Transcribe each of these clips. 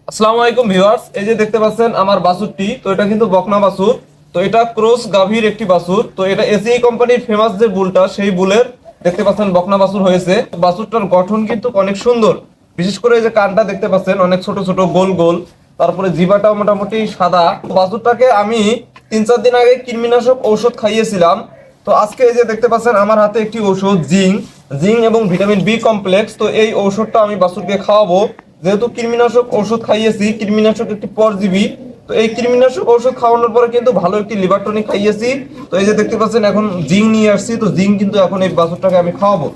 আসসালামু আলাইকুম ভিউয়ার্স, এই যে দেখতে পাচ্ছেন আমার বাছুরটি, তো এটা কিন্তু বকনা বাছুর। তো এটা ক্রস গাভীর একটি বাছুর। তো এটা এসিআই কোম্পানির ফেমাস যে বুলটা, সেই বুলের দেখতে পাচ্ছেন বকনা বাছুর হয়েছে। বাছুরটার গঠন কিন্তু অনেক সুন্দর, বিশেষ করে এই যে কানটা দেখতে পাচ্ছেন অনেক ছোট ছোট গোল গোল, তারপরে জিভাটাও মোটামুটি সাদা। বাছুরটাকে আমি 3-4 দিন আগে কৃমিনাশক ঔষধ খাইয়েছিলাম। তো আজকে এই যে দেখতে পাচ্ছেন আমার হাতে একটি ঔষধ জিঙ্ক জিঙ্ক এবং ভিটামিন বি কমপ্লেক্স। তো এই ঔষধটা আমি বাছুরকে খাওয়াবো। যেহেতু কৃমিনাশক ঔষধ খাইয়েছি, কৃমিনাশক একটি পরজীবী। তো এই কৃমিনাশক ঔষধ খাওয়ানোর পরে কিন্তু ভালো একটি লিভার টনিক খাইয়েছি। তো এই যে দেখতে পাচ্ছেন এখন জিঙ্ক নিয়ে আসছি। তো জিঙ্ক কিন্তু এখন এই বাছুরটাকে আমি খাওয়াবো।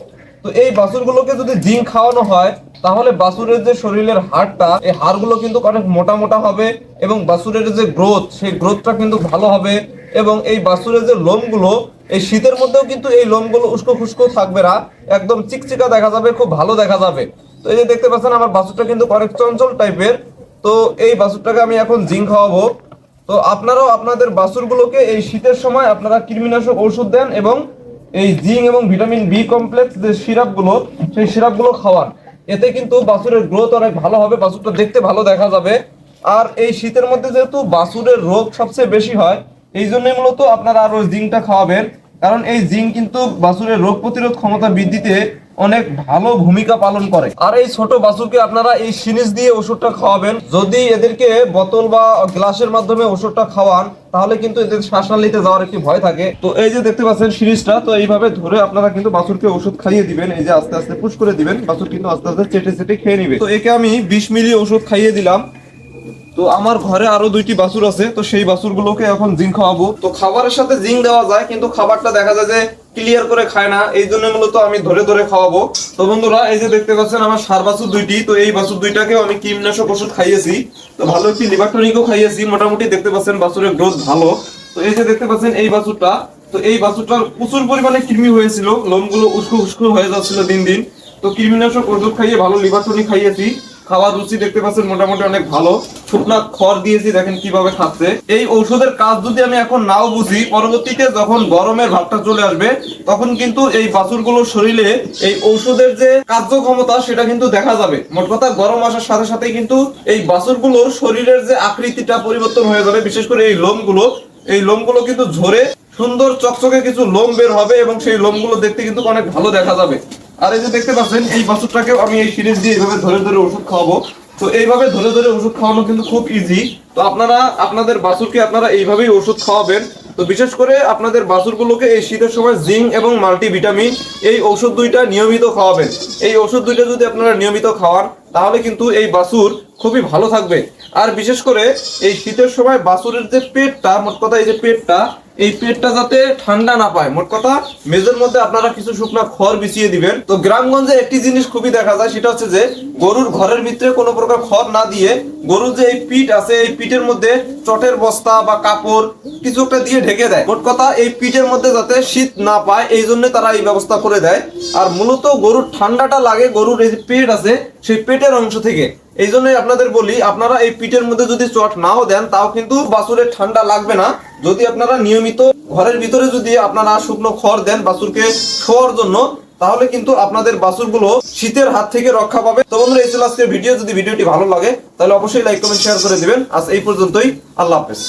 তো এই বাছুরগুলোকে যদি জিঙ্ক খাওয়ানো হয়, তাহলে বাছুরের যে শরীরের হাড়টা, এই হাড়গুলো কিন্তু অনেক মোটা মোটা হবে এবং বাছুরের যে গ্রোথ, সেই গ্রোথটা কিন্তু ভালো হবে। এবং এই বাছুরের যে লোমগুলো, এই শীতের মধ্যেও কিন্তু এই লোমগুলো উস্কো খুস্কো থাকবে না, একদম চিকচিকা দেখা যাবে, খুব ভালো দেখা যাবে। তো এই যে দেখতে পাচ্ছেন আমার বাছুরটা কিন্তু অনেক চঞ্চল টাইপের। তো এই বাছুরটাকে আমি এখন জিঙ্ক খাওয়াবো। তো আপনারাও আপনাদের বাছুরগুলোকে এই শীতের সময় আপনারা কৃমিনাশক ওষুধ দেন এবং এই জিঙ্ক এবং ভিটামিন বি কমপ্লেক্স যে সিরাপগুলো, সেই সিরাপগুলো খাওয়ান। এতে কিন্তু বাছুরের গ্রোথ অনেক ভালো হবে, বাছুরটা দেখতে ভালো দেখা যাবে। আর এই শীতের মধ্যে যেহেতু বাছুরের রোগ সবচেয়ে বেশি হয়, এই জন্যই মূলত আপনারা আরো জিঙ্কটা খাওয়াবেন। কারণ এই জিঙ্ক কিন্তু বাছুরের রোগ প্রতিরোধ ক্ষমতা বৃদ্ধিতে অনেক ভালো ভূমিকা পালন করে। আর এই ছোট বাছুরকে আপনারা এই সিরিঞ্জ দিয়ে ওষুধটা খাওয়াবেন। যদি এদেরকে বোতল বা গ্লাসের মাধ্যমে ওষুধটা খাওয়ান, তাহলে কিন্তু এদের শ্বাসনালীতে যাওয়ার একটি ভয় থাকে। তো এই যে দেখতে পাচ্ছেন সিরিজটা, তো এইভাবে ধরে আপনারা কিন্তু বাছুরকে ওষুধ খাইয়ে দিবেন। এই যে আস্তে আস্তে পুশ করে দিবেন, বাছুর কিন্তু আস্তে আস্তে চেটে চেটে খেয়ে নিবে। তো একে আমি 20 মিলি ওষুধ খাইয়ে দিলাম। তো আমার ঘরে আরো 2টি বাছুর আছে, তো সেই বাছুরগুলোকে এখন জিঙ্ক খাওয়াবো। তো খাবারের সাথে জিঙ্ক দেওয়া যায়, কিন্তু খাবারটা দেখা যায় যে ক্লিয়ার করে খায় না, এই জন্য মূলত আমি ধরে ধরে খাওয়াবো। তো বন্ধুরা, এই যে দেখতে পাচ্ছেন আমার ষাঁড় বাছুর 2টি, তো এই বাছুর 2টাকেও আমি কৃমিনাশক ওষুধ খাইয়েছি। তো ভালো একটি লিভার টনিকও খাইয়েছি, মোটামুটি দেখতে পাচ্ছেন বাছুরের গ্রোথ ভালো। তো এই যে দেখতে পাচ্ছেন এই বাছুরটা, তো এই বাছুরটার প্রচুর পরিমাণে কৃমি হয়েছিল, লোমগুলো উস্কো উস্কো হয়ে যাচ্ছিল দিন দিন। তো কৃমিনাশক ওষুধ খাইয়ে ভালো লিভার টনিক খাইয়েছি। খাওয়ার রুচি দেখতে পাচ্ছেন মোটামুটি অনেক ভালো। শুকনা খড় দিয়েছি, দেখেন কিভাবে খাচ্ছে। এই ঔষধের কাজ যদি আমি এখন নাও বুঝি, পরবর্তীতে যখন গরমের ভাবটা চলে আসবে, তখন কিন্তু এই বাছুরগুলোর শরীরে এই ঔষধের যে কার্যক্ষমতা, সেটা কিন্তু দেখা যাবে। মোট কথা, গরম আসার সাথে সাথে কিন্তু এই বাছুরগুলোর শরীরের যে আকৃতিটা পরিবর্তন হয়ে যাবে। বিশেষ করে এই লোমগুলো কিন্তু ঝরে সুন্দর চকচকে কিছু লোম বের হবে এবং সেই লোমগুলো দেখতে কিন্তু অনেক ভালো দেখা যাবে। আর এই যে দেখতে পাচ্ছেন এই বাছুরটাকেও আমি এই সিরিজ দিয়ে এইভাবে ধরে ধরে ওষুধ খাওয়াবো। তো এইভাবে ধরে ধরে ওষুধ খাওয়ানো কিন্তু খুব ইজি। তো আপনারা আপনাদের বাছুরকে আপনারা এইভাবেই ওষুধ খাওয়াবেন। তো বিশেষ করে আপনাদের বাছুরগুলোকে এই শীতের সময় জিঙ্ক এবং মাল্টিভিটামিন এই ঔষধ 2টা নিয়মিত খাওয়াবেন। এই ওষুধ 2টা যদি আপনারা নিয়মিত খাওয়ান, তাহলে কিন্তু এই বাছুর খুবই ভালো থাকবে। আর বিশেষ করে এই শীতের সময় বাছুরের যে পেটটা, মোট কথা এই যে পেটটা, এই পেটটা যাতে ঠান্ডা না পায়, মোট কথা মেজের মধ্যে আপনারা কিছু শুকনা খড় বিছিয়ে দিবেন। তো গ্রামগঞ্জে একটি জিনিস খুবই দেখা যায়, সেটা হচ্ছে যে গরুর ঘরের ভিতরে কোনো প্রকার খড় না দিয়ে গরুর যে এই পিঠ আছে, এই পিঠের মধ্যে চটের বস্তা বা কাপড় কিছু একটা দিয়ে ঢেকে দেয়। মোট কথা এই পিঠের মধ্যে যাতে শীত না পায়, এই জন্য তারা এই ব্যবস্থা করে দেয়। আর মূলত গরুর ঠান্ডাটা লাগে গরুর এই যে পেট আছে, সেই পেটের অংশ থেকে। এই জন্যই আপনাদের বলি, আপনারা এই পিঠের মধ্যে যদি চট নাও দেন, তাও কিন্তু বাছুরের ঠান্ডা লাগবে না। যদি আপনারা নিয়মিত ঘরের ভিতরে যদি আপনারা শুকনো খড় দেন বাছুরকে শোয়ার জন্য, তাহলে কিন্তু আপনাদের বাছুরগুলো শীতের হাত থেকে রক্ষা পাবে। তো বন্ধুরা, এই ছিল আজকের ভিডিও। যদি ভিডিওটি ভালো লাগে, তাহলে অবশ্যই লাইক কমেন্ট শেয়ার করে দিবেন। আজ এই পর্যন্তই। আল্লাহ হাফেজ।